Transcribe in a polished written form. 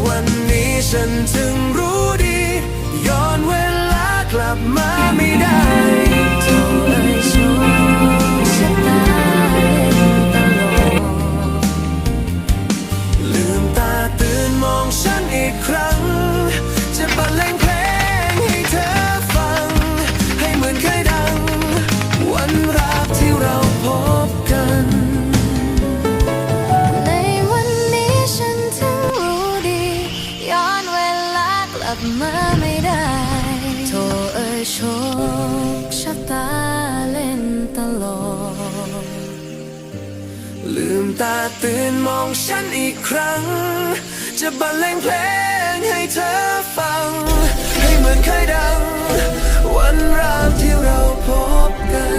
วันนี้ฉันถึงรู้ดีย้อนเวลากลับมาไม่ได้โทรเอ่ยโชคชะตาเล่นตลกลืมตาตื่นมองฉันอีกครั้งจะบรรเลงเพลงให้เธอฟังให้เหมือนเคยดังวันรักที่เราพบกันในวันนี้ฉันถึงรู้ดีย้อนเวลากลับมาไม่ได้โทรเอ่ยโชคชะตาเล่นตลกลืมตาตื่นมองฉันอีกครั้งจะบรรเลงเพลงให้เธอฟังให้เหมือนเคยดังวันรักที่เราพบกัน